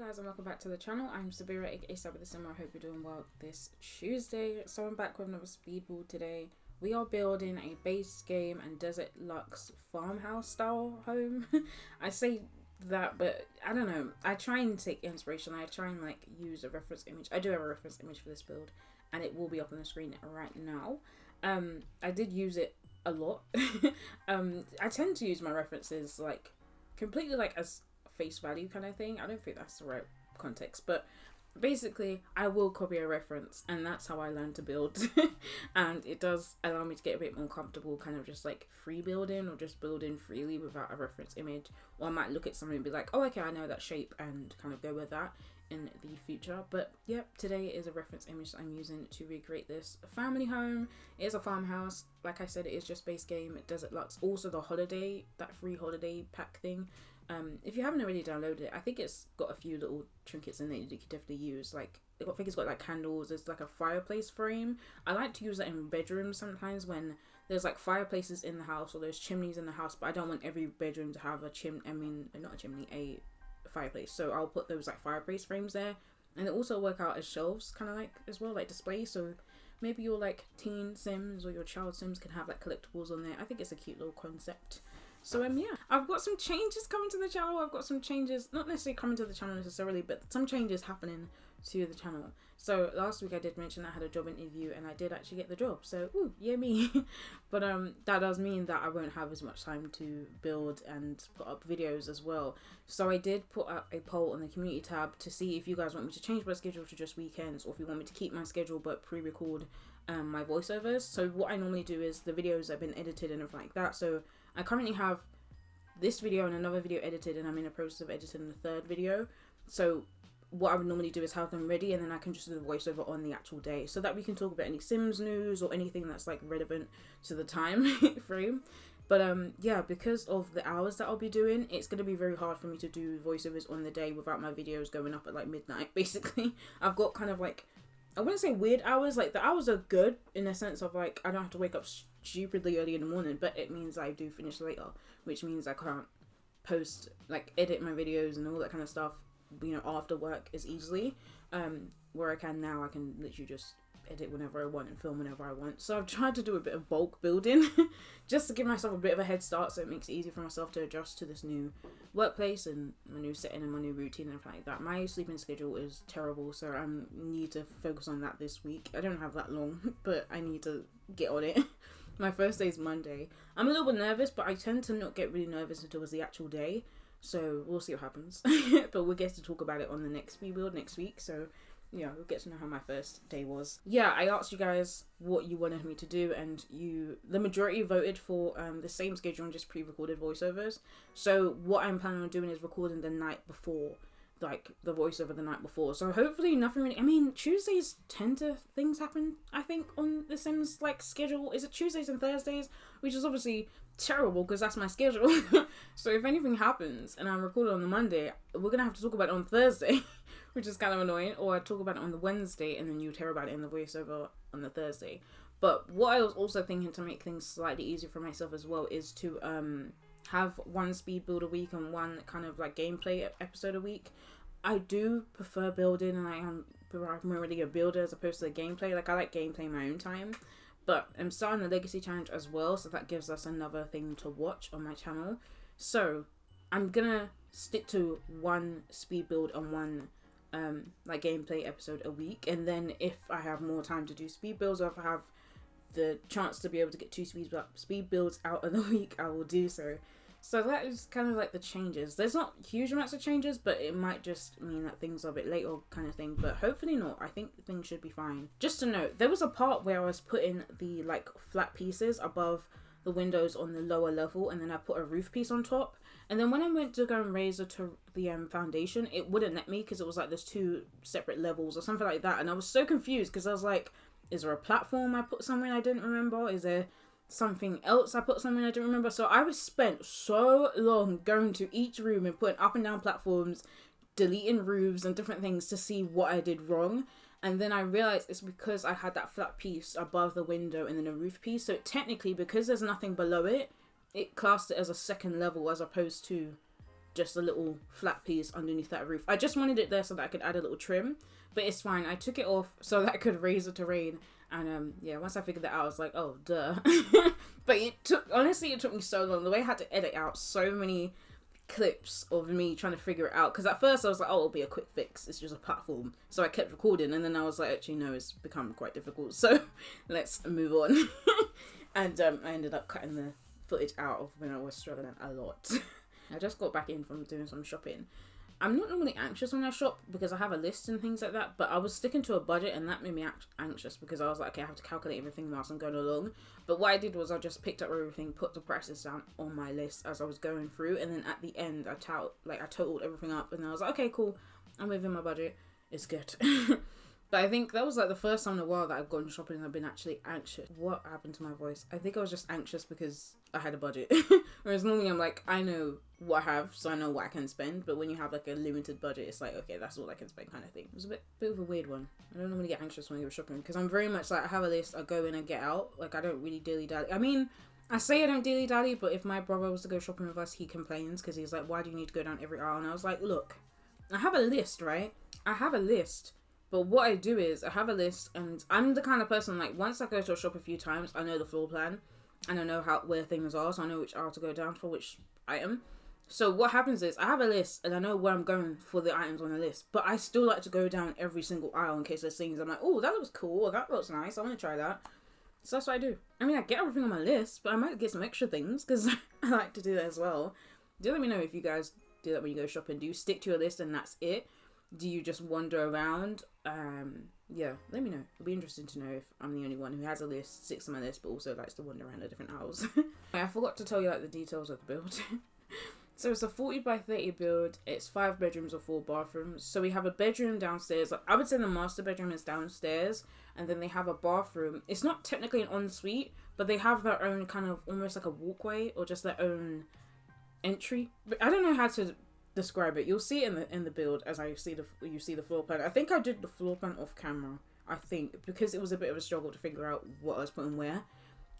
Guys, and welcome back to the channel. I'm Saabythesimmer, aka Saabythesimmer. I hope you're doing well this Tuesday. So I'm back with another speed build today. We are building a base game and desert luxe farmhouse style home. I say that, but I don't know. I try and take inspiration. I try and like use a reference image. I do have a reference image for this build, and it will be up on the screen right now. I did use it a lot. I tend to use my references like completely like as face value kind of thing. I don't think that's the right context, but basically I will copy a reference, and that's how I learn to build. And it does allow me to get a bit more comfortable kind of just like free building or just building freely without a reference image. Or I might look at something and be like, oh okay, I know that shape, and kind of go with that in the future. But yep, today is a reference image that I'm using to recreate this family home. It is a farmhouse. Like I said, it is just base game, desert luxe. Also the holiday, that free holiday pack thing. If you haven't already downloaded it, I think it's got a few little trinkets in there that you could definitely use. Like, I think it's got like candles, there's like a fireplace frame. I like to use that in bedrooms sometimes when there's like fireplaces in the house or there's chimneys in the house, but I don't want every bedroom to have a a fireplace. So I'll put those like fireplace frames there, and they also work out as shelves kind of like as well, like displays. So maybe your like teen Sims or your child Sims can have like collectibles on there. I think it's a cute little concept. So yeah, I've got some changes coming to the channel. I've got some changes, not necessarily coming to the channel necessarily, but some changes happening to the channel. So last week I did mention I had a job interview, and I did actually get the job. So ooh, yeah me. But that does mean that I won't have as much time to build and put up videos as well. So I did put up a poll on the community tab to see if you guys want me to change my schedule to just weekends, or if you want me to keep my schedule but pre-record my voiceovers. So what I normally do is the videos have been edited and everything like that. So I currently have this video and another video edited, and I'm in the process of editing the third video. So what I would normally do is have them ready, and then I can just do the voiceover on the actual day, so that we can talk about any Sims news or anything that's like relevant to the time frame. But yeah, because of the hours that I'll be doing, it's going to be very hard for me to do voiceovers on the day without my videos going up at like midnight, basically. I've got kind of like, I wouldn't say weird hours, like the hours are good in the sense of like I don't have to wake up stupidly early in the morning, but it means I do finish later, which means I can't post, like edit my videos and all that kind of stuff, you know, after work as easily. Where I can now, I can literally just edit whenever I want and film whenever I want. So I've tried to do a bit of bulk building just to give myself a bit of a head start, so it makes it easier for myself to adjust to this new workplace and my new setting and my new routine and everything like that. My sleeping schedule is terrible, so I need to focus on that this week. I don't have that long, but I need to get on it. My first day is Monday. I'm a little bit nervous, but I tend to not get really nervous until it's the actual day. So we'll see what happens. But we'll get to talk about it on the next rebuild next week. So yeah, we'll get to know how my first day was. Yeah, I asked you guys what you wanted me to do, and the majority voted for the same schedule and just pre-recorded voiceovers. So what I'm planning on doing is recording the night before, like the voiceover the night before. So hopefully nothing really, I mean, Tuesdays tend to, things happen, I think, on the Sims like schedule. Is it Tuesdays and Thursdays? Which is obviously terrible because that's my schedule. So if anything happens and I'm recording on the Monday, we're gonna have to talk about it on Thursday, which is kind of annoying. Or I talk about it on the Wednesday and then you hear about it in the voiceover on the Thursday. But what I was also thinking to make things slightly easier for myself as well is to have one speed build a week and one kind of like gameplay episode a week. I do prefer building, and I'm really a builder as opposed to the gameplay. Like I like gameplay in my own time, but I'm starting the legacy challenge as well, so that gives us another thing to watch on my channel. So I'm gonna stick to one speed build and one like gameplay episode a week, and then if I have more time to do speed builds, or if I have the chance to be able to get two speed builds out of the week, I will do so. So that is kind of like the changes. There's not huge amounts of changes, but it might just mean that things are a bit late or kind of thing, but hopefully not. I think things should be fine. Just to note, there was a part where I was putting the like flat pieces above the windows on the lower level, and then I put a roof piece on top, and then when I went to go and raise the foundation, it wouldn't let me because it was like there's two separate levels or something like that, and I was so confused because I was like, is there a platform I put somewhere I didn't remember? Is there something else I put something I didn't remember? So I was spent so long going to each room and putting up and down platforms, deleting roofs and different things to see what I did wrong. And then I realized it's because I had that flat piece above the window and then a roof piece. So technically, because there's nothing below it, it classed it as a second level as opposed to just a little flat piece underneath that roof. I just wanted it there so that I could add a little trim, but it's fine. I took it off so that I could raise the terrain, and yeah, once I figured that out, I was like, oh, duh. But honestly, it took me so long. The way I had to edit out so many clips of me trying to figure it out, because at first I was like, oh, it'll be a quick fix, it's just a platform, so I kept recording, and then I was like, actually no, it's become quite difficult, so let's move on. And I ended up cutting the footage out of when I was struggling a lot. I just got back in from doing some shopping. I'm not normally anxious when I shop because I have a list and things like that, but I was sticking to a budget, and that made me anxious because I was like, okay, I have to calculate everything whilst I'm going along. But what I did was I just picked up everything, put the prices down on my list as I was going through, and then at the end I totaled everything up, and I was like, okay, cool, I'm within my budget, it's good. But I think that was like the first time in a while that I've gone shopping and I've been actually anxious. What happened to my voice? I think I was just anxious because I had a budget. Whereas normally I'm like, I know what I have, so I know what I can spend. But when you have like a limited budget, it's like, okay, that's all I can spend kind of thing. It was a bit of a weird one. I don't normally get anxious when I go shopping because I'm very much like, I have a list, I go in and get out. Like, I don't really dilly-dally. I mean, I say I don't dilly-dally, but if my brother was to go shopping with us, he complains because he's like, why do you need to go down every aisle? And I was like, look, I have a list, right? I have a list. But what I do is I have a list, and I'm the kind of person, like, once I go to a shop a few times, I know the floor plan and I know where things are, so I know which aisle to go down for which item. So what happens is I have a list and I know where I'm going for the items on the list, but I still like to go down every single aisle in case there's things I'm like, oh, that looks cool, or that looks nice, I want to try that. So that's what I do. I mean, I get everything on my list, but I might get some extra things because I like to do that as well. Do let me know if you guys do that when you go shopping. Do you stick to your list and that's it? Do you just wander around? Yeah, let me know. It'll be interesting to know if I'm the only one who has a list, sticks to my list, but also likes to wander around the different aisles. I forgot to tell you like the details of the build. So it's a 40 by 30 build. It's 5 bedrooms or 4 bathrooms. So we have a bedroom downstairs. I would say the master bedroom is downstairs, and then they have a bathroom. It's not technically an ensuite, but they have their own kind of almost like a walkway or just their own entry. But I don't know how to describe it. You'll see it in the build as you see the floor plan. I think I did the floor plan off camera, I think, because it was a bit of a struggle to figure out what I was putting where,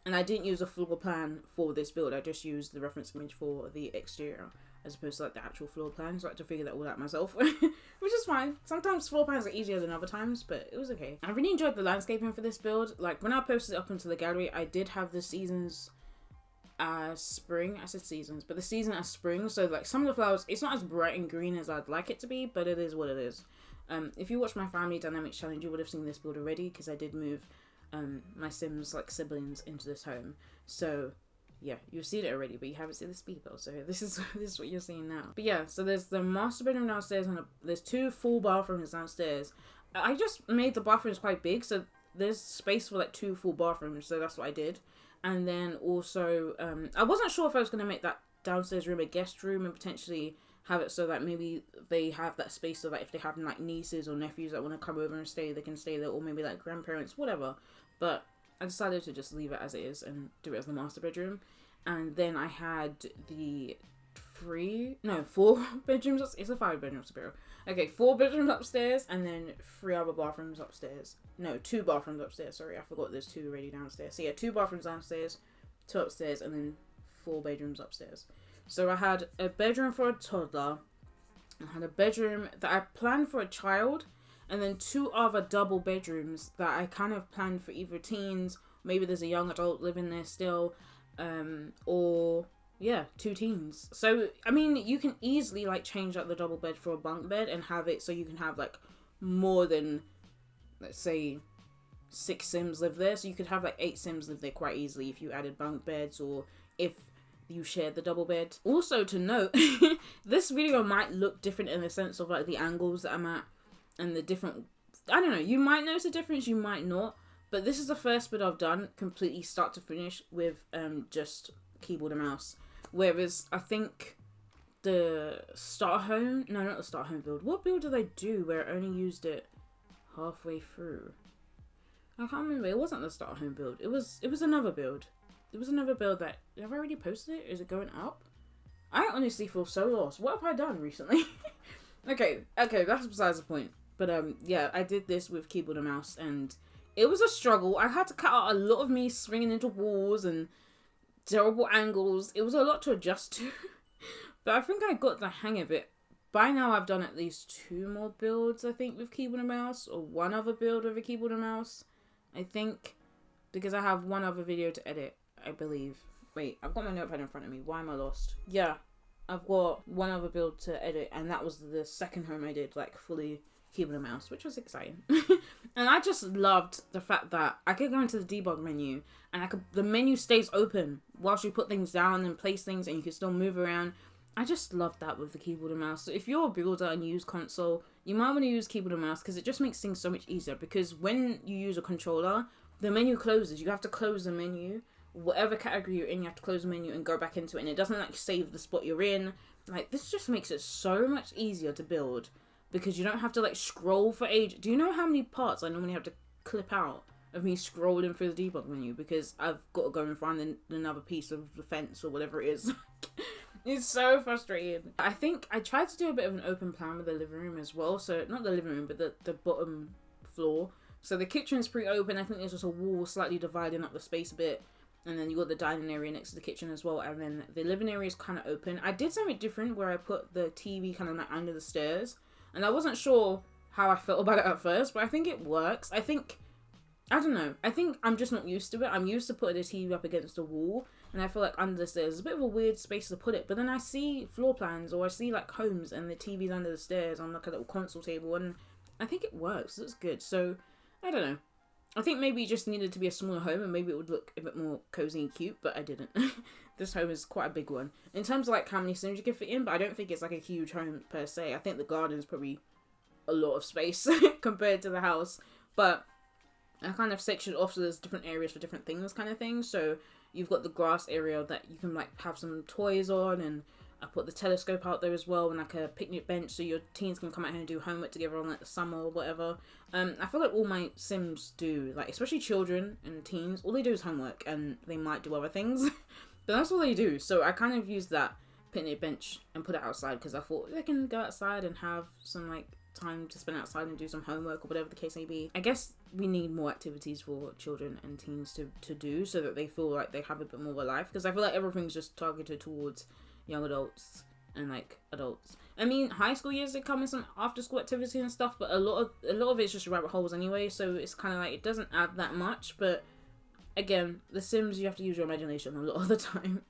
and I didn't use a floor plan for this build. I just used the reference image for the exterior as opposed to like the actual floor plan, so I had to figure that all out myself. Which is fine. Sometimes floor plans are easier than other times, but it was okay. I really enjoyed the landscaping for this build. Like when I posted it up into the gallery, I did have the seasons spring. I said seasons, but the season as spring, so like some of the flowers, it's not as bright and green as I'd like it to be, but it is what it is. If you watch my family dynamics challenge, you would have seen this build already because I did move my Sims like siblings into this home, so yeah, you've seen it already, but you haven't seen the speed build, so this is what you're seeing now. But yeah, so there's the master bedroom downstairs and there's 2 full bathrooms downstairs. I just made the bathrooms quite big, so there's space for like 2 full bathrooms, so that's what I did. And then also, I wasn't sure if I was going to make that downstairs room a guest room and potentially have it so that maybe they have that space so that if they have like nieces or nephews that want to come over and stay, they can stay there, or maybe like grandparents, whatever. But I decided to just leave it as it is and do it as the master bedroom. And then I had the 4 bedrooms. It's a 5 bedroom spiral. Okay, 4 bedrooms upstairs and then 3 other bathrooms upstairs. No, 2 bathrooms upstairs. Sorry, I forgot there's 2 already downstairs. So yeah, 2 bathrooms downstairs, 2 upstairs, and then 4 bedrooms upstairs. So I had a bedroom for a toddler. I had a bedroom that I planned for a child, and then 2 other double bedrooms that I kind of planned for either teens, maybe there's a young adult living there still, or yeah, 2 teens. So I mean, you can easily like change out the double bed for a bunk bed and have it so you can have like more than, let's say, 6 Sims live there. So you could have like 8 Sims live there quite easily if you added bunk beds or if you shared the double bed. Also to note, this video might look different in the sense of like the angles that I'm at and the different, I don't know, you might notice a difference, you might not, but this is the first bit I've done completely start to finish with just keyboard and mouse. Whereas I think the starter home, no, not the starter home build. What build did I do where I only used it halfway through? I can't remember. It wasn't the starter home build. It was another build. It was another build that, have I already posted it? Is it going up? I honestly feel so lost. What have I done recently? okay, that's besides the point. But yeah, I did this with keyboard and mouse and it was a struggle. I had to cut out a lot of me swinging into walls and terrible angles. It was a lot to adjust to. But I think I got the hang of it. By now I've done at least 2 more builds, I think, with keyboard and mouse, or 1 other build with a keyboard and mouse, I think, because I have 1 other video to edit, I believe. Wait, I've got my notepad in front of me. Why am I lost? Yeah, I've got 1 other build to edit, and that was the second home I did, like, fully keyboard and mouse, which was exciting. And I just loved the fact that I could go into the debug menu, and the menu stays open whilst you put things down and place things, and you can still move around. I just love that with the keyboard and mouse. So if you're a builder and you use console, you might want to use keyboard and mouse because it just makes things so much easier. Because when you use a controller, the menu closes. You have to close the menu. Whatever category you're in, you have to close the menu and go back into it. And it doesn't like save the spot you're in. Like, this just makes it so much easier to build because you don't have to like scroll for ages. Do you know how many parts I normally have to clip out of me scrolling through the debug menu because I've got to go and find another piece of the fence or whatever it is? It's so frustrating. I think I tried to do a bit of an open plan with the living room as well. So, not the living room, but the bottom floor. So, the kitchen's pretty open. I think there's just a wall slightly dividing up the space a bit. And then you got the dining area next to the kitchen as well. And then the living area is kind of open. I did something different where I put the TV kind of like under the stairs. And I wasn't sure how I felt about it at first, but I think it works. I don't know. I think I'm just not used to it. I'm used to putting the TV up against the wall. And I feel like under the stairs is a bit of a weird space to put it. But then I see floor plans or I see like homes and the TV's under the stairs on like a little console table. And I think it works. It's good. So, I don't know. I think maybe it just needed to be a smaller home and maybe it would look a bit more cozy and cute. But I didn't. This home is quite a big one. In terms of like how many Sims you can fit in. But I don't think it's like a huge home per se. I think the garden is probably a lot of space compared to the house. But I kind of sectioned off so there's different areas for different things kind of thing. So you've got the grass area that you can like have some toys on, and I put the telescope out there as well and like a picnic bench so your teens can come out here and do homework together on like the summer or whatever. I feel like all my Sims do, like especially children and teens, all they do is homework and they might do other things. But that's all they do. So I kind of used that picnic bench and put it outside because I thought they can go outside and have some like time to spend outside and do some homework or whatever the case may be. I guess we need more activities for children and teens to do so that they feel like they have a bit more of a life, because I feel like everything's just targeted towards young adults and like adults. I mean, high school years they come in some after school activities and stuff, but a lot of it's just rabbit holes anyway, so it's kind of like it doesn't add that much. But again, The Sims, you have to use your imagination a lot of the time.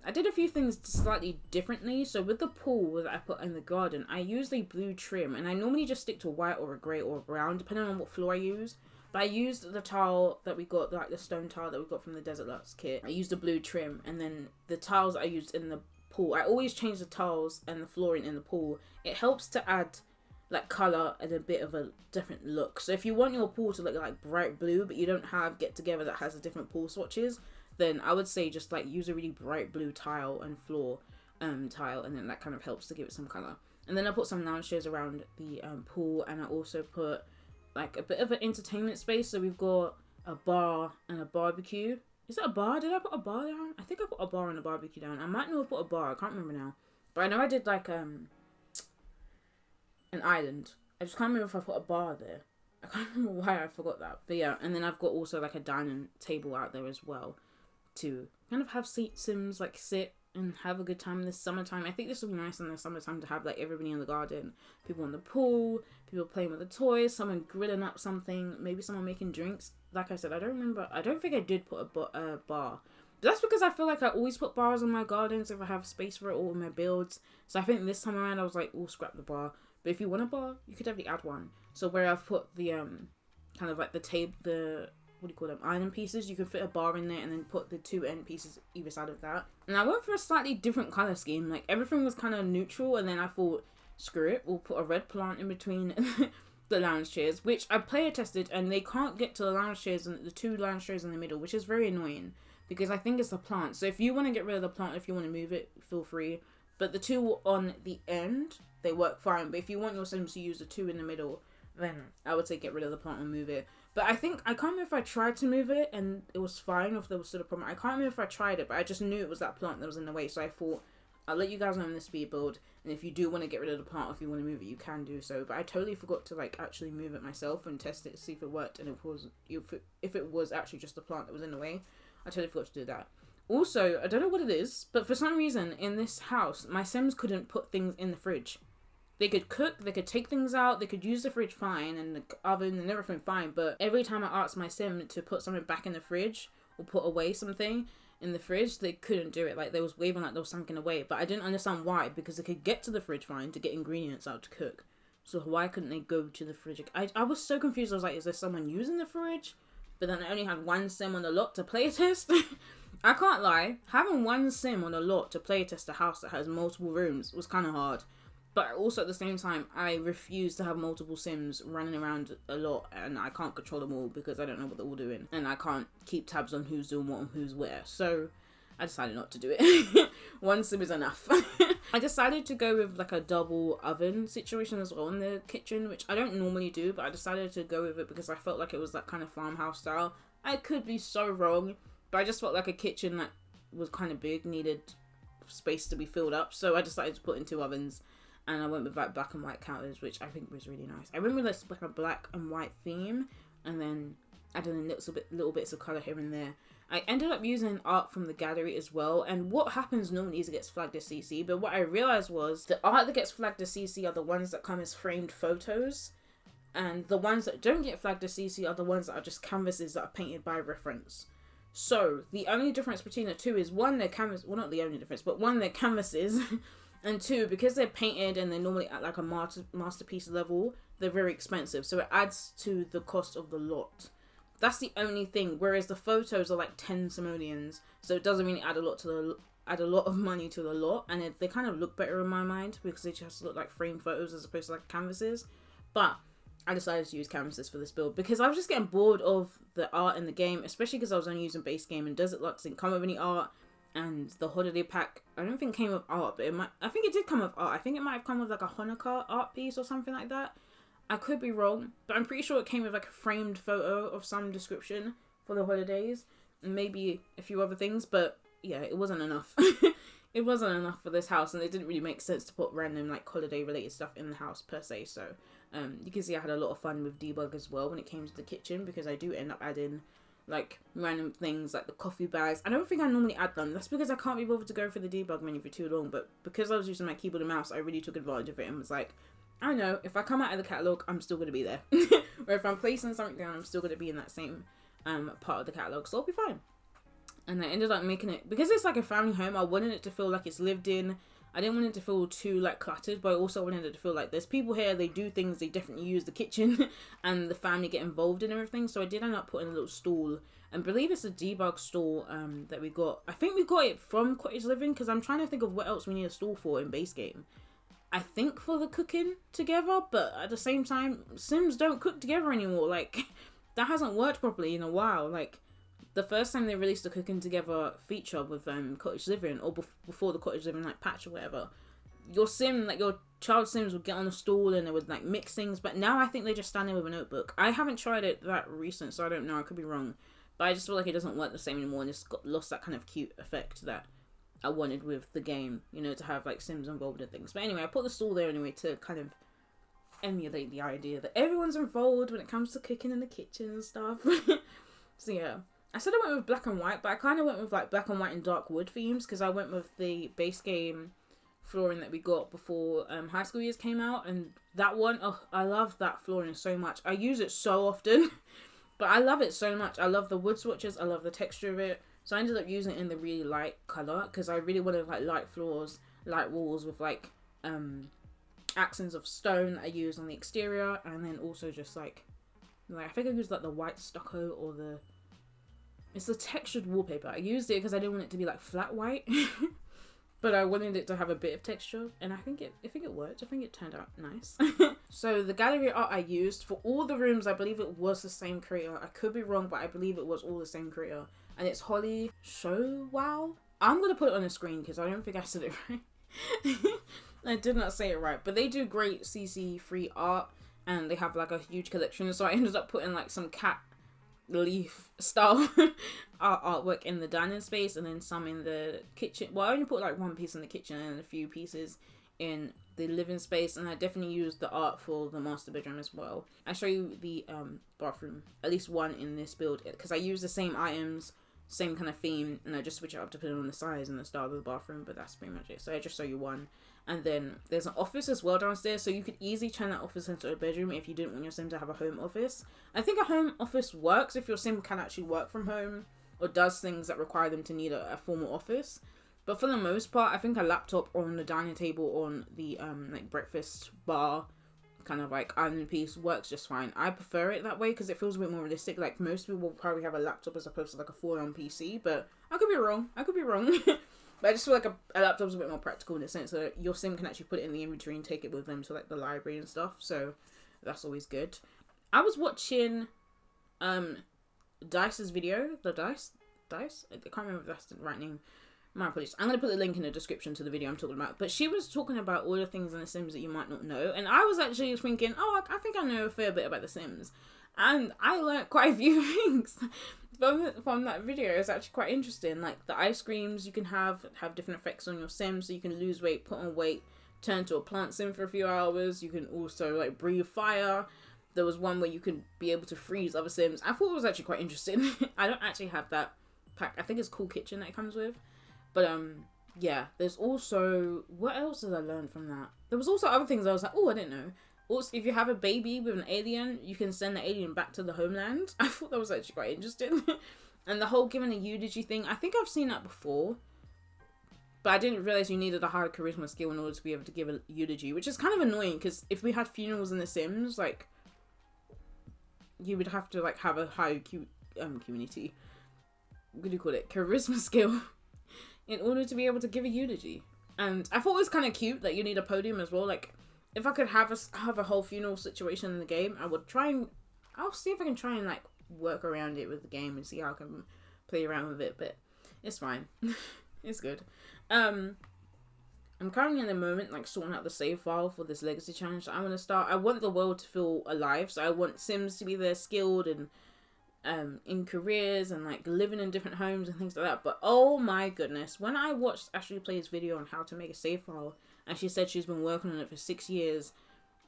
I did a few things slightly differently. So with the pool that I put in the garden, I used a blue trim, and I normally just stick to white or a grey or a brown depending on what floor I use. But I used the tile that we got, like the stone tile that we got from the Desert Luxe kit. I used a blue trim, and then the tiles I used in the pool, I always change the tiles and the flooring in the pool. It helps to add like colour and a bit of a different look. So if you want your pool to look like bright blue but you don't have Get Together that has the different pool swatches, then I would say just like use a really bright blue tile and floor tile, and then that kind of helps to give it some colour. And then I put some lounge chairs around the pool, and I also put like a bit of an entertainment space. So we've got a bar and a barbecue. Is that a bar? Did I put a bar down? I think I put a bar and a barbecue down. I might not have put a bar. I can't remember now. But I know I did like an island. I just can't remember if I put a bar there. I can't remember why I forgot that. But yeah, and then I've got also like a dining table out there as well to kind of have Sims like sit and have a good time in the summertime. I think this will be nice in the summertime to have like everybody in the garden, people in the pool, people playing with the toys, someone grilling up something, maybe someone making drinks. Like I said, I don't think I did put a bar. But that's because I feel like I always put bars in my gardens if I have space for it all in my builds. So I think this time around I was like, we'll scrap the bar. But if you want a bar, you could definitely add one. So where I've put the kind of like the table, the what do you call them, island pieces, you can fit a bar in there and then put the 2 end pieces either side of that. And I went for a slightly different colour scheme. Like everything was kind of neutral, and then I thought, screw it, we'll put a red plant in between the lounge chairs, which I player tested, and they can't get to the lounge chairs and the 2 lounge chairs in the middle, which is very annoying because I think it's the plant. So if you want to get rid of the plant, if you want to move it, feel free. But the 2 on the end, they work fine. But if you want your Sims to use the 2 in the middle, then I would say get rid of the plant and move it. But I can't remember if I tried to move it and it was fine, or if there was still a problem. I can't remember if I tried it, but I just knew it was that plant that was in the way. So I thought, I'll let you guys know in the speed build, and if you do want to get rid of the plant, or if you want to move it, you can do so. But I totally forgot to like actually move it myself and test it to see if it worked, and if it was actually just the plant that was in the way. I totally forgot to do that. Also, I don't know what it is, but for some reason in this house, my Sims couldn't put things in the fridge. They could cook, they could take things out, they could use the fridge fine and the oven and everything fine, but every time I asked my Sim to put something back in the fridge or put away something in the fridge, they couldn't do it. Like, they was waving like there was something away, but I didn't understand why, because they could get to the fridge fine to get ingredients out to cook. So why couldn't they go to the fridge? I was so confused. I was like, is there someone using the fridge? But then I only had one Sim on the lot to play test. I can't lie, having one Sim on a lot to play test a house that has multiple rooms was kind of hard. But also at the same time, I refuse to have multiple Sims running around a lot, and I can't control them all because I don't know what they're all doing. And I can't keep tabs on who's doing what and who's where. So I decided not to do it. One Sim is enough. I decided to go with like a double oven situation as well in the kitchen, which I don't normally do, but I decided to go with it because I felt like it was that kind of farmhouse style. I could be so wrong, but I just felt like a kitchen that was kind of big, needed space to be filled up. So I decided to put in 2 ovens. And I went with like black and white counters, which I think was really nice. I went with like a black and white theme, and then added in little bits of colour here and there. I ended up using art from the gallery as well, and what happens normally is it gets flagged as CC, but what I realised was the art that gets flagged as CC are the ones that come as framed photos, and the ones that don't get flagged as CC are the ones that are just canvases that are painted by reference. So the only difference between the two is one, they're canvas, well not the only difference, but one, they're canvases, and 2, because they're painted and they're normally at like a masterpiece level, they're very expensive. So it adds to the cost of the lot. That's the only thing. Whereas the photos are like 10 simoleons, so it doesn't really add a lot of money to the lot, and they kind of look better in my mind because they just look like framed photos as opposed to like canvases. But I decided to use canvases for this build because I was just getting bored of the art in the game, especially because I was only using base game and Desert Luxe didn't come with any art. And the holiday pack, I don't think came with art, but I think it did come with art. I think it might have come with like a Hanukkah art piece or something like that. I could be wrong, but I'm pretty sure it came with like a framed photo of some description for the holidays, and maybe a few other things, but yeah, it wasn't enough. It wasn't enough for this house, and it didn't really make sense to put random like holiday related stuff in the house per se. So you can see I had a lot of fun with debug as well when it came to the kitchen, because I do end up adding like random things like the coffee bags. I don't think I normally add them. That's because I can't be bothered to go for the debug menu for too long. But because I was using my keyboard and mouse, I really took advantage of it and was like, I know, if I come out of the catalogue, I'm still going to be there. Or if I'm placing something down, I'm still going to be in that same part of the catalogue. So I'll be fine. And I ended up making it, because it's like a family home, I wanted it to feel like it's lived in. I didn't want it to feel too like cluttered, but I also wanted it to feel like there's people here, they do things, they definitely use the kitchen and the family get involved in everything. So I did end up putting a little stool, and I believe it's a debug stool that we got. I think we got it from Cottage Living, because I'm trying to think of what else we need a stool for in base game. I think for the cooking together, but at the same time, Sims don't cook together anymore. Like, that hasn't worked properly in a while. Like, the first time they released the cooking together feature with Cottage Living, or before the Cottage Living like patch or whatever, your sim, like your child Sims would get on a stool and they would like mix things, but now I think they just stand there with a notebook. I haven't tried it that recent, so I don't know, I could be wrong, but I just feel like it doesn't work the same anymore, and it's got lost that kind of cute effect that I wanted with the game, you know, to have like Sims involved in things. But anyway, I put the stool there anyway to kind of emulate the idea that everyone's involved when it comes to cooking in the kitchen and stuff. So yeah, I said I went with black and white, but I kind of went with like black and white and dark wood themes, because I went with the base game flooring that we got before High School Years came out, and that one, oh, I love that flooring so much. I use it so often, but I love it so much. I love the wood swatches, I love the texture of it. So I ended up using it in the really light colour, because I really wanted like light floors, light walls with like accents of stone that I used on the exterior, and then also just like I think I used like the white stucco or it's the textured wallpaper. I used it because I didn't want it to be like flat white, but I wanted it to have a bit of texture, and I think it worked. I think it turned out nice. So the gallery art I used for all the rooms, I believe it was the same creator. I could be wrong, but I believe it was all the same creator. And it's Holysshmowow. I'm going to put it on the screen because I don't think I said it right. I did not say it right. But they do great CC free art, and they have like a huge collection. So I ended up putting like some cat leaf style artwork in the dining space, and then some in the kitchen. Well, I only put like one piece in the kitchen and a few pieces in the living space, and I definitely used the art for the master bedroom as well. I show you the bathroom, at least one in this build, because I use the same items same kind of theme, and I just switch it up depending on the size and the style of the bathroom, but that's pretty much it. So I just show you one. And then there's an office as well downstairs, so you could easily turn that office into a bedroom if you didn't want your sim to have a home office. I think a home office works if your sim can actually work from home or does things that require them to need a formal office. But for the most part, I think a laptop on the dining table on the like breakfast bar kind of like island piece works just fine. I prefer it that way because it feels a bit more realistic. Like most people will probably have a laptop as opposed to like a full-on PC, but I could be wrong. But I just feel like a laptop's a bit more practical in the sense that your sim can actually put it in the inventory and take it with them to like the library and stuff. So that's always good. I was watching Dice's video. Dice? I can't remember if that's the right name. My apologies. I'm going to put the link in the description to the video I'm talking about. But she was talking about all the things in The Sims that you might not know. And I was actually thinking, oh, I think I know a fair bit about The Sims. And I learned quite a few things from that video. It's actually quite interesting. Like the ice creams you can have different effects on your sim. So you can lose weight, put on weight, turn to a plant sim for a few hours. You can also like breathe fire. There was one where you can be able to freeze other sims. I thought it was actually quite interesting. I don't actually have that pack. I think it's Cool Kitchen that it comes with. But yeah, there's also, what else did I learn from that? There was also other things I was like, oh, I didn't know. Also, if you have a baby with an alien, you can send the alien back to the homeland. I thought that was actually quite interesting. And the whole giving a eulogy thing, I think I've seen that before. But I didn't realize you needed a high charisma skill in order to be able to give a eulogy, which is kind of annoying because if we had funerals in The Sims, like, you would have to like have a high community. What do you call it? Charisma skill. In order to be able to give a eulogy. And I thought it was kind of cute that you need a podium as well. Like, if I could have a whole funeral situation in the game, I would try and... I'll see if I can try and, like, work around it with the game and see how I can play around with it. But it's fine. It's good. I'm currently in the moment, like, sorting out the save file for this legacy challenge that I want to start. I want the world to feel alive. So I want Sims to be there skilled and... in careers and like living in different homes and things like that. But oh my goodness, when I watched Ashley Play's video on how to make a save file and she said she's been working on it for 6 years,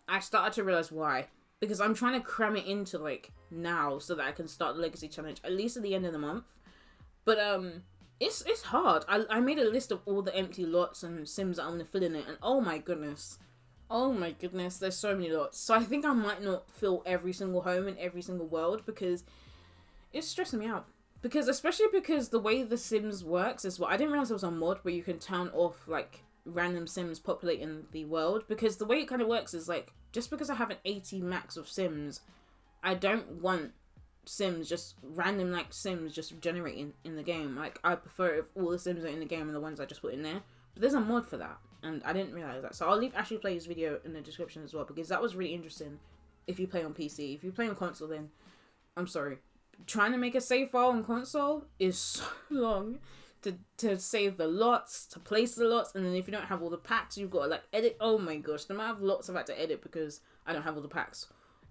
I started to realize why. Because I'm trying to cram it into like now so that I can start the legacy challenge at least at the end of the month. But it's hard. I made a list of all the empty lots and sims that I want to fill in it, and oh my goodness, there's so many lots. So I think I might not fill every single home in every single world because it's stressing me out. Especially because the way The Sims works is I didn't realize there was a mod where you can turn off like random sims populating the world. Because the way it kind of works is like, just because I have an 80 max of sims, I don't want sims just random like sims just generating in the game. Like I prefer if all the sims are in the game and the ones I just put in there. But there's a mod for that and I didn't realize that. So I'll leave Ashley Play's video in the description as well because that was really interesting if you play on PC. If you play on console, then I'm sorry. Trying to make a save file on console is so long to save the lots, to place the lots, and then if you don't have all the packs, you've got to like edit. Oh my gosh, the amount of lots I've had to edit because I don't have all the packs.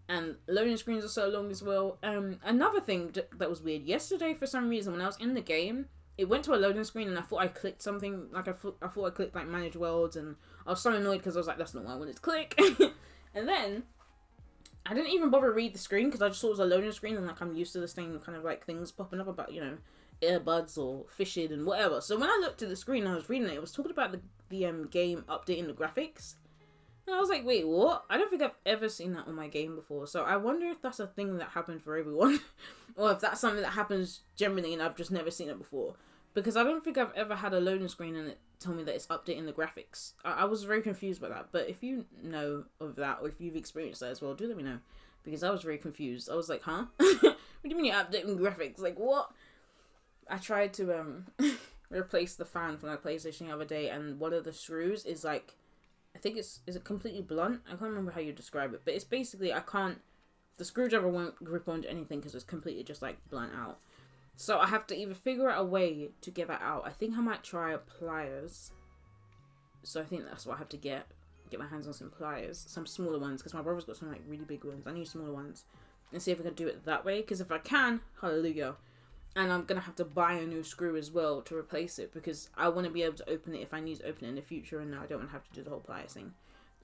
And loading screens are so long as well. Another thing that was weird, yesterday for some reason when I was in the game, it went to a loading screen and I thought I clicked something, like I thought I clicked like manage worlds, and I was so annoyed because I was like, that's not what I wanted to click. And then I didn't even bother to read the screen because I just thought it was a loading screen and like I'm used to the same kind of like things popping up about, you know, earbuds or fishing and whatever. So when I looked at the screen and I was reading it, it was talking about the game updating the graphics. And I was like, wait, what? I don't think I've ever seen that on my game before. So I wonder if that's a thing that happened for everyone. Or if that's something that happens generally and I've just never seen it before. Because I don't think I've ever had a loading screen and it tell me that it's updating the graphics. I was very confused by that. But if you know of that or if you've experienced that as well, do let me know. Because I was very confused. I was like, huh? What do you mean you're updating graphics? Like, what? I tried to replace the fan from my PlayStation the other day, and one of the screws is like, I think is it completely blunt? I can't remember how you describe it, but it's basically the screwdriver won't grip onto anything because it's completely just like blunt out. So I have to either figure out a way to get that out. I think I might try pliers. So I think that's what I have to get my hands on some pliers, some smaller ones, because my brother's got some like really big ones. I need smaller ones, and see if I can do it that way. Because if I can, hallelujah. And I'm going to have to buy a new screw as well to replace it because I want to be able to open it if I need to open it in the future, and I don't want to have to do the whole pliers thing.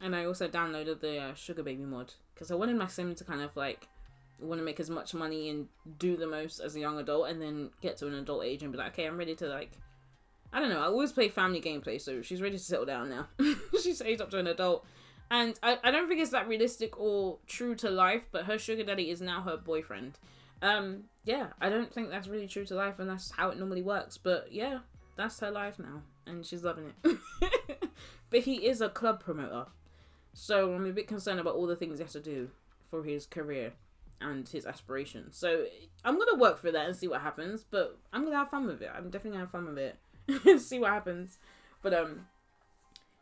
And I also downloaded the Sugar Baby mod because I wanted my sim to kind of like want to make as much money and do the most as a young adult, and then get to an adult age and be like, okay, I'm ready to, like, I don't know, I always play family gameplay, so she's ready to settle down now. She's aged up to an adult. And I don't think it's that realistic or true to life, but her sugar daddy is now her boyfriend. Yeah, I don't think that's really true to life, and that's how it normally works. But yeah, that's her life now, and she's loving it. But he is a club promoter, so I'm a bit concerned about all the things he has to do for his career and his aspirations. So I'm gonna work for that and see what happens, but I'm gonna have fun with it. I'm definitely gonna have fun with it and see what happens. But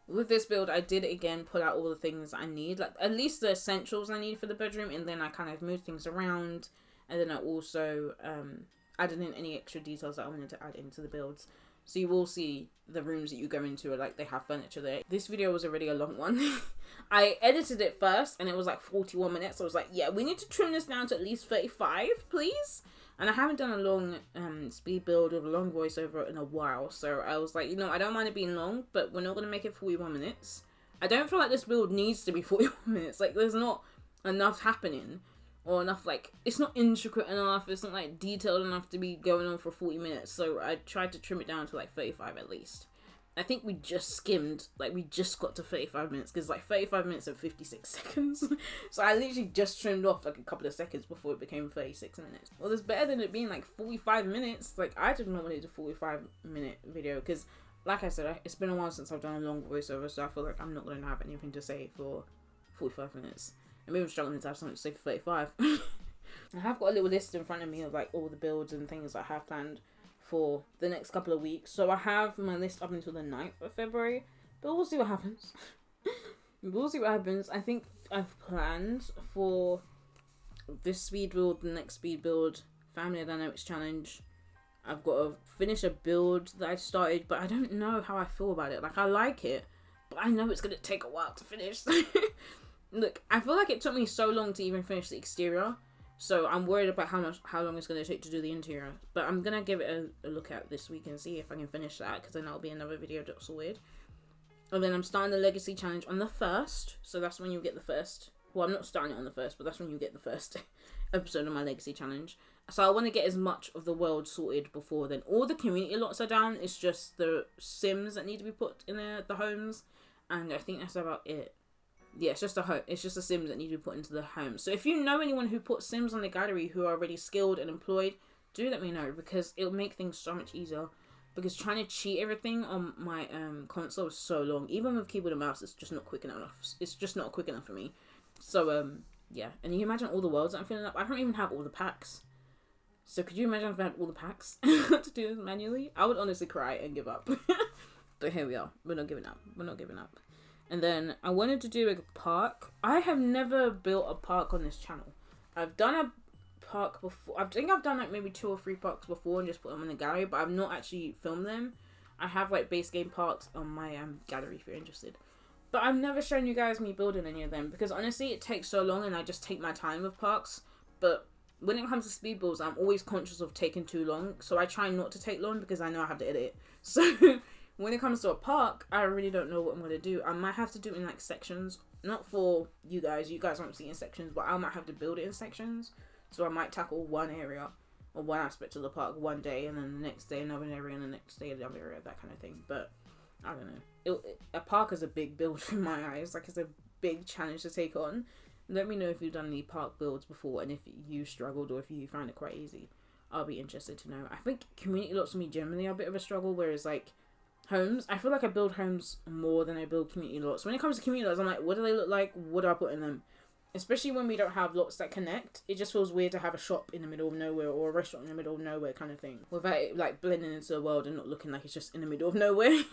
with this build, I did again pull out all the things I need, like at least the essentials I need for the bedroom, and then I kind of moved things around, and then I also added in any extra details that I wanted to add into the builds. So you will see the rooms that you go into are like, they have furniture there. This video was already a long one. I edited it first and it was like 41 minutes. So I was like, yeah, we need to trim this down to at least 35, please. And I haven't done a long speed build with a long voiceover in a while. So I was like, you know, I don't mind it being long, but we're not going to make it 41 minutes. I don't feel like this build needs to be 41 minutes. Like, there's not enough happening. Or enough, like, it's not intricate enough, it's not, like, detailed enough to be going on for 40 minutes, so I tried to trim it down to, like, 35 at least. I think we just skimmed, like, we just got to 35 minutes, because, like, 35 minutes and 56 seconds. So I literally just trimmed off, like, a couple of seconds before it became 36 minutes. Well, it's better than it being, like, 45 minutes. Like, I did not want to do a 45-minute video, because, like I said, it's been a while since I've done a long voiceover, so I feel like I'm not going to have anything to say for 45 minutes. I'm even struggling to have something to say for 35. I have got a little list in front of me of like all the builds and things I have planned for the next couple of weeks. So I have my list up until the 9th of February, but we'll see what happens. We'll see what happens. I think I've planned for this speed build, the next speed build, Family Dynamics Challenge. I've got to finish a build that I started, but I don't know how I feel about it. Like, I like it, but I know it's going to take a while to finish. Look, I feel like it took me so long to even finish the exterior, so I'm worried about how long it's going to take to do the interior. But I'm going to give it a look at this week and see if I can finish that, because then that'll be another video that's weird. And then I'm starting the Legacy Challenge on the 1st, so that's when you get the first. Well, I'm not starting it on the 1st, but that's when you get the first episode of my Legacy Challenge. So I want to get as much of the world sorted before then. All the community lots are down, it's just the Sims that need to be put in the homes, and I think that's about it. Yeah, it's just the Sims that need to be put into the home. So if you know anyone who puts Sims on the gallery who are already skilled and employed, do let me know, because it'll make things so much easier. Because trying to cheat everything on my console is so long. Even with keyboard and mouse, it's just not quick enough. It's just not quick enough for me. So yeah. And you imagine all the worlds that I'm filling up. I don't even have all the packs. So could you imagine if I had all the packs to do this manually? I would honestly cry and give up. But here we are. We're not giving up. We're not giving up. And then I wanted to do a park. I have never built a park on this channel. I've done a park before. I think I've done like maybe 2 or 3 parks before and just put them in the gallery, but I've not actually filmed them. I have like base game parks on my gallery if you're interested. But I've never shown you guys me building any of them, because honestly it takes so long and I just take my time with parks. But when it comes to speed builds, I'm always conscious of taking too long. So I try not to take long because I know I have to edit. So when it comes to a park, I really don't know what I'm going to do. I might have to do it in like sections. Not for you guys won't see in sections, but I might have to build it in sections. So I might tackle one area or one aspect of the park one day, and then the next day another area, and the next day another area, that kind of thing. But I don't know. A park is a big build in my eyes. Like, it's a big challenge to take on. Let me know if you've done any park builds before, and if you struggled or if you found it quite easy. I'll be interested to know. I think community lots for me generally are a bit of a struggle, whereas like homes, I feel like I build homes more than I build community lots. When it comes to community lots, I'm like, what do they look like? What do I put in them? Especially when we don't have lots that connect. It just feels weird to have a shop in the middle of nowhere or a restaurant in the middle of nowhere kind of thing, without it like blending into the world and not looking like it's just in the middle of nowhere.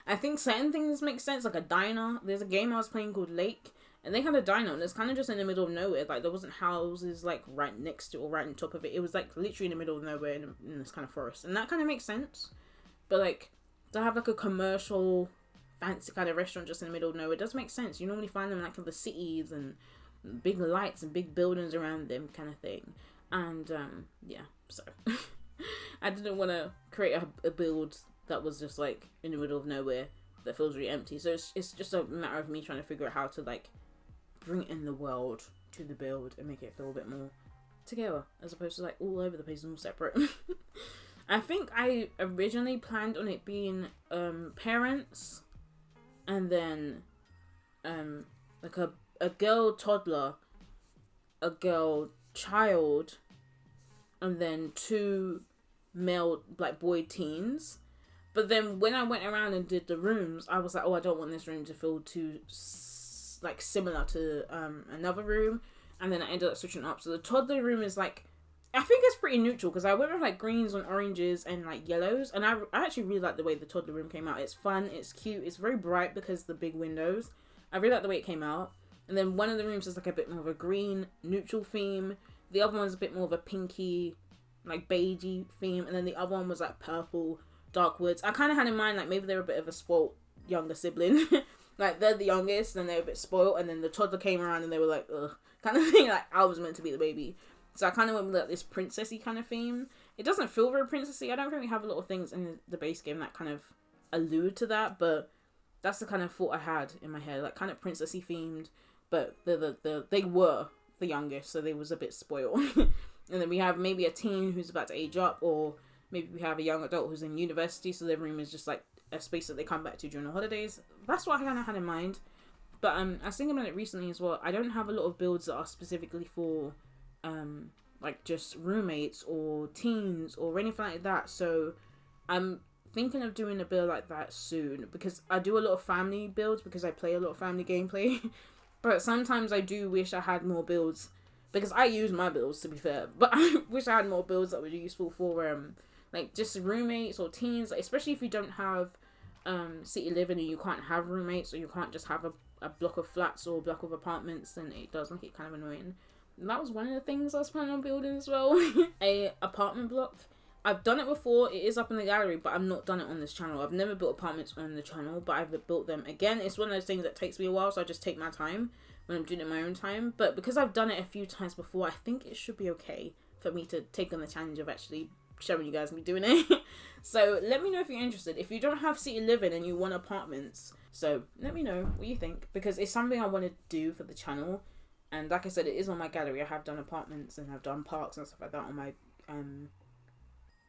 I think certain things make sense, like a diner. There's a game I was playing called Lake, and they had a diner and it's kind of just in the middle of nowhere. Like, there wasn't houses like right next to or right on top of it. It was like literally in the middle of nowhere in this kind of forest, and that kind of makes sense. But like, to have like a commercial fancy kind of restaurant just in the middle of nowhere does make sense. You normally find them like in the cities and big lights and big buildings around them kind of thing. And yeah, so I didn't want to create a build that was just like in the middle of nowhere that feels really empty. So it's just a matter of me trying to figure out how to like bring in the world to the build and make it feel a bit more together as opposed to like all over the place and all separate. I think I originally planned on it being parents and then like a girl toddler, a girl child, and then 2 male like boy teens. But then when I went around and did the rooms, I was like, oh, I don't want this room to feel too like similar to another room. And then I ended up switching up. So the toddler room is like, I think it's pretty neutral because I went with like greens and oranges and like yellows. And I actually really like the way the toddler room came out. It's fun, it's cute, it's very bright because of the big windows. I really like the way it came out. And then one of the rooms is like a bit more of a green neutral theme. The other one's a bit more of a pinky, like beigey theme. And then the other one was like purple, dark woods. I kind of had in mind like maybe they're a bit of a spoilt younger sibling. Like they're the youngest and they're a bit spoiled. And then the toddler came around and they were like, ugh, kind of thing. Like I was meant to be the baby. So I kind of went with like this princessy kind of theme. It doesn't feel very princessy. I don't think we have a lot of things in the base game that kind of allude to that. But that's the kind of thought I had in my head. Like kind of princessy themed. But they were the youngest, so they was a bit spoiled. And then we have maybe a teen who's about to age up, or maybe we have a young adult who's in university, so their room is just like a space that they come back to during the holidays. That's what I kind of had in mind. But I was thinking about it recently as well. I don't have a lot of builds that are specifically for like just roommates or teens or anything like that. So I'm thinking of doing a build like that soon, because I do a lot of family builds because I play a lot of family gameplay. But sometimes I do wish I had more builds, because I use my builds to be fair, but I wish I had more builds that were useful for like just roommates or teens, like, especially if you don't have city living and you can't have roommates, or you can't just have a block of flats or a block of apartments, then it does make it kind of annoying. And that was one of the things I was planning on building as well. A apartment block. I've done it before, it is up in the gallery, but I've not done it on this channel. I've never built apartments on the channel, but I've built them. Again, it's one of those things that takes me a while, so I just take my time when I'm doing it in my own time. But because I've done it a few times before, I think it should be okay for me to take on the challenge of actually showing you guys me doing it. So let me know if you're interested. If you don't have city living and you want apartments, so let me know what you think, because it's something I want to do for the channel. And like I said, it is on my gallery. I have done apartments and I've done parks and stuff like that on my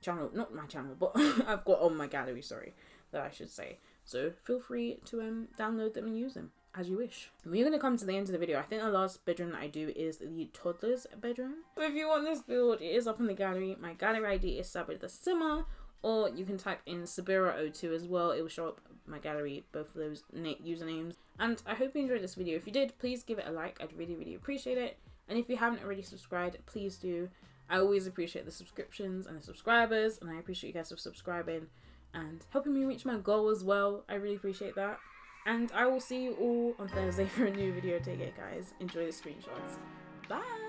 channel, not my channel, but I've got on my gallery, sorry, that I should say. So feel free to download them and use them as you wish. And we're going to come to the end of the video. I think the last bedroom that I do is the toddler's bedroom. So if you want this build, it is up in the gallery. My gallery ID is Saabythesimmer, or you can type in Sabira02 as well. It will show up my gallery, both of those usernames. And I hope you enjoyed this video. If you did, please give it a like. I'd really, really appreciate it. And if you haven't already subscribed, please do. I always appreciate the subscriptions and the subscribers, and I appreciate you guys for subscribing and helping me reach my goal as well. I really appreciate that. And I will see you all on Thursday for a new video. Take care, guys. Enjoy the screenshots. Bye!